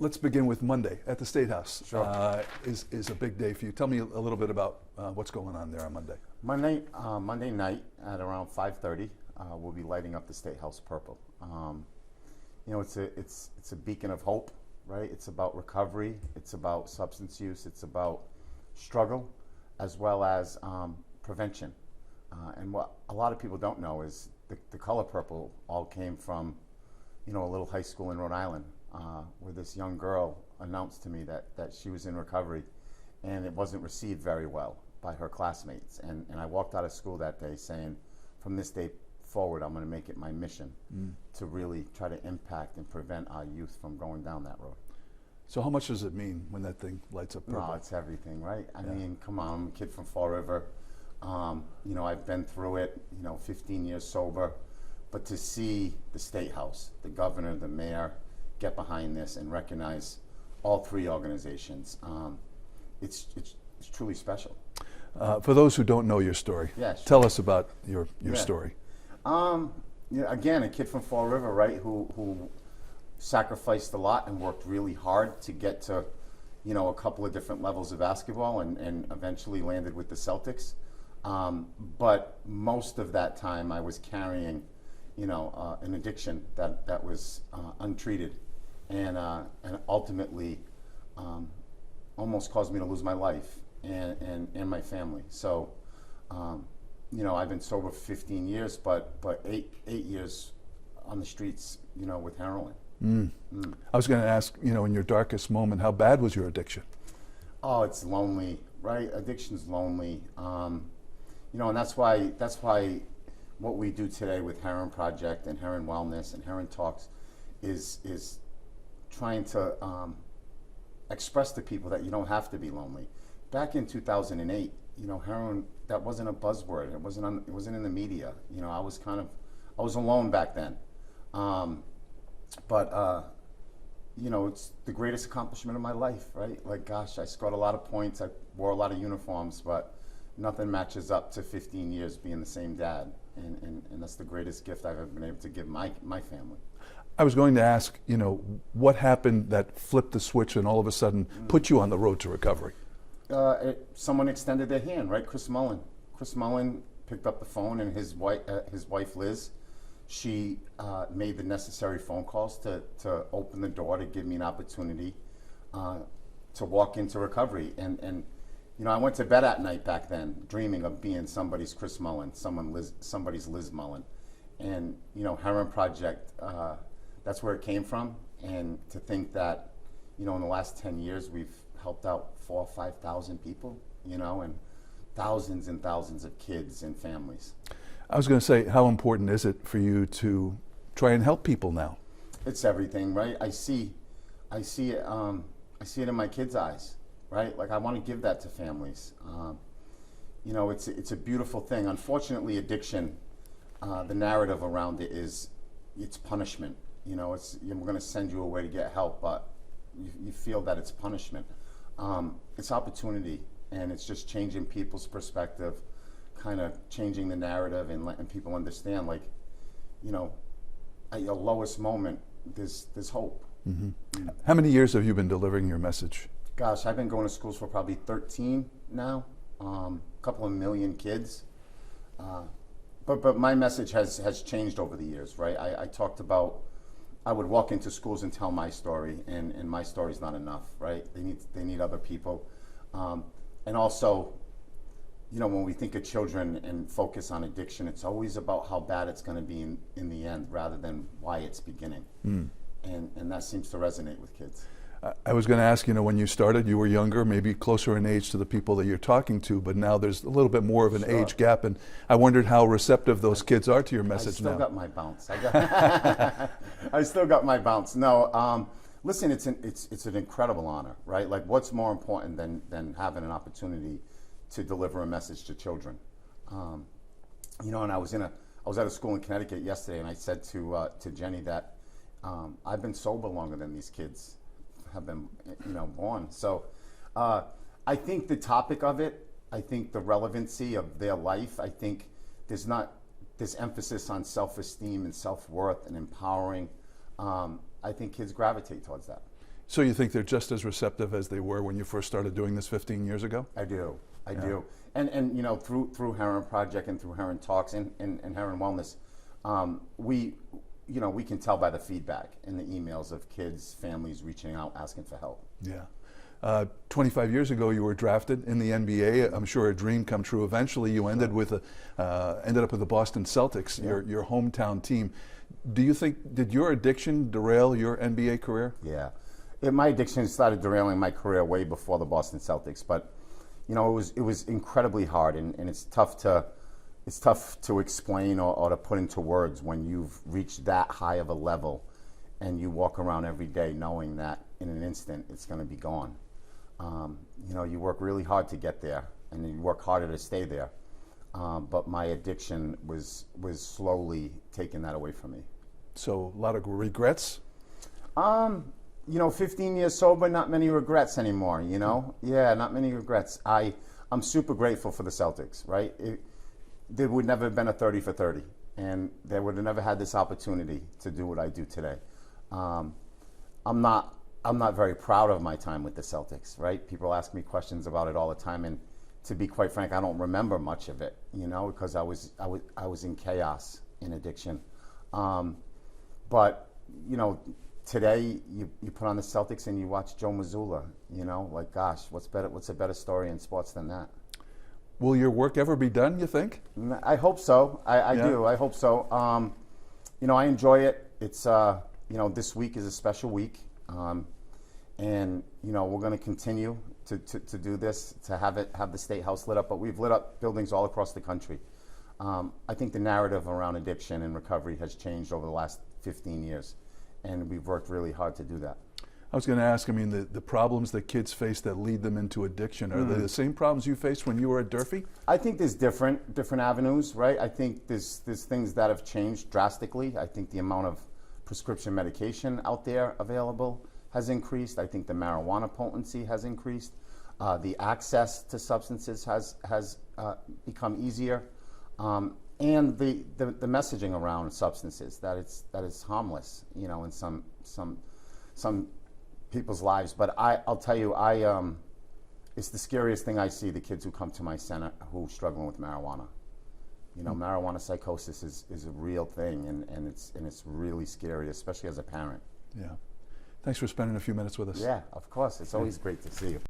let's begin with Monday at the State House. Sure. Is a big day for you. Tell me a little bit about what's going on there on Monday. Monday night at around 5:30, we'll be lighting up the State House purple. It's a beacon of hope, right? It's about recovery. It's about substance use. It's about struggle, as well as prevention. And what a lot of people don't know is the color purple all came from, a little high school in Rhode Island, where this young girl announced to me that she was in recovery, and it wasn't received very well by her classmates. And I walked out of school that day saying, from this day forward, I'm going to make it my mission to really try to impact and prevent our youth from going down that road. So how much does it mean when that thing lights up purple? No, it's everything, right? I mean, come on, I'm a kid from Fall River. I've been through it, 15 years sober. But to see the State House, the governor, the mayor, get behind this and recognize all three organizations, it's truly special. For those who don't know your story, Yeah, sure. Tell us about your story. Again, a kid from Fall River, right, who sacrificed a lot and worked really hard to get to, a couple of different levels of basketball and eventually landed with the Celtics. But most of that time I was carrying, an addiction that was untreated and ultimately almost caused me to lose my life and my family. So, I've been sober for 15 years, but eight years on the streets, with heroin. I was going to ask, in your darkest moment, how bad was your addiction? Oh, it's lonely, right? Addiction's lonely. And that's why what we do today with Herren Project and Herren Wellness and Herren Talks is trying to express to people that you don't have to be lonely. Back in 2008, heroin, that wasn't a buzzword. It wasn't in the media. I was alone back then. It's the greatest accomplishment of my life, right? Like, gosh, I scored a lot of points. I wore a lot of uniforms, but nothing matches up to 15 years being the same dad. And that's the greatest gift I've ever been able to give my family. I was going to ask, what happened that flipped the switch and all of a sudden put you on the road to recovery? Someone extended their hand, right? Chris Mullen. Chris Mullen picked up the phone, and his wife Liz, she made the necessary phone calls to open the door to give me an opportunity to walk into recovery. And I went to bed at night back then dreaming of being somebody's Chris Mullen, somebody's Liz Mullen. And, Herren Project, that's where it came from. And to think that, in the last 10 years, we've helped out 4,000 or 5,000 people, and thousands and thousands of kids and families. I was going to say, how important is it for you to try and help people now? It's everything, right? I see it in my kids' eyes, right? Like, I want to give that to families. It's a beautiful thing. Unfortunately, addiction, the narrative around it is it's punishment. We're going to send you away to get help, but you feel that it's punishment. It's opportunity, and it's just changing people's perspective, kind of changing the narrative and letting people understand, like, at your lowest moment, there's hope. Mm-hmm. How many years have you been delivering your message? Gosh, I've been going to schools for probably 13 now, a couple of million kids. But my message has changed over the years, right? I talked about, I would walk into schools and tell my story, and my story's not enough, right? They need other people. And also, when we think of children and focus on addiction, it's always about how bad it's going to be in the end, rather than why it's beginning. And that seems to resonate with kids. I was going to ask, when you started, you were younger, maybe closer in age to the people that you're talking to, but now there's a little bit more of an age gap, and I wondered how receptive those kids are to your message now. I still got my bounce. I still got my bounce. No, listen, it's an incredible honor, right? Like, what's more important than having an opportunity to deliver a message to children? And I was at a school in Connecticut yesterday, and I said to Jenny that I've been sober longer than these kids have been, born. So I think the topic of it, I think the relevancy of their life, I think there's emphasis on self-esteem and self-worth and empowering. I think kids gravitate towards that. So you think they're just as receptive as they were when you first started doing this 15 years ago? I do. I do. And you know, through Herren Project and through Herren Talks and Herren Wellness, we can tell by the feedback in the emails of kids, families reaching out, asking for help. Yeah. 25 years ago, you were drafted in the NBA. I'm sure a dream come true. Eventually, you ended up with the Boston Celtics, your hometown team. Do you think, did your addiction derail your NBA career? Yeah. My addiction started derailing my career way before the Boston Celtics, but you know, it was incredibly hard, and it's tough to explain or to put into words when you've reached that high of a level and you walk around every day knowing that in an instant it's going to be gone. You know, you work really hard to get there, and you work harder to stay there. But my addiction was slowly taking that away from me. So a lot of regrets? You know, 15 years sober, not many regrets anymore, you know? Yeah, not many regrets. I'm super grateful for the Celtics, right? There would never have been a 30 for 30, and they would have never had this opportunity to do what I do today. I'm not very proud of my time with the Celtics, right? People ask me questions about it all the time, and to be quite frank, I don't remember much of it, you know, because I was in chaos, in addiction. But, you know, today you put on the Celtics and you watch Joe Mazzulla, you know, like, gosh, what's a better story in sports than that? Will your work ever be done, you think? I hope so. I do. I hope so. You know, I enjoy it. It's, you know, this week is a special week. And, you know, we're going to continue to do this, to have the State House lit up. But we've lit up buildings all across the country. I think the narrative around addiction and recovery has changed over the last 15 years. And we've worked really hard to do that. I was going to ask, I mean, the problems that kids face that lead them into addiction, are they the same problems you faced when you were at Durfee? I think there's different avenues, right? I think there's things that have changed drastically. I think the amount of prescription medication out there available has increased. I think the marijuana potency has increased. The access to substances has become easier. And the messaging around substances, that it's harmless, you know, in some people's lives. But I'll tell you, it's the scariest thing I see, the kids who come to my center who are struggling with marijuana. You know, marijuana psychosis is a real thing, and it's really scary, especially as a parent. Yeah. Thanks for spending a few minutes with us. Yeah, of course. It's always great to see you.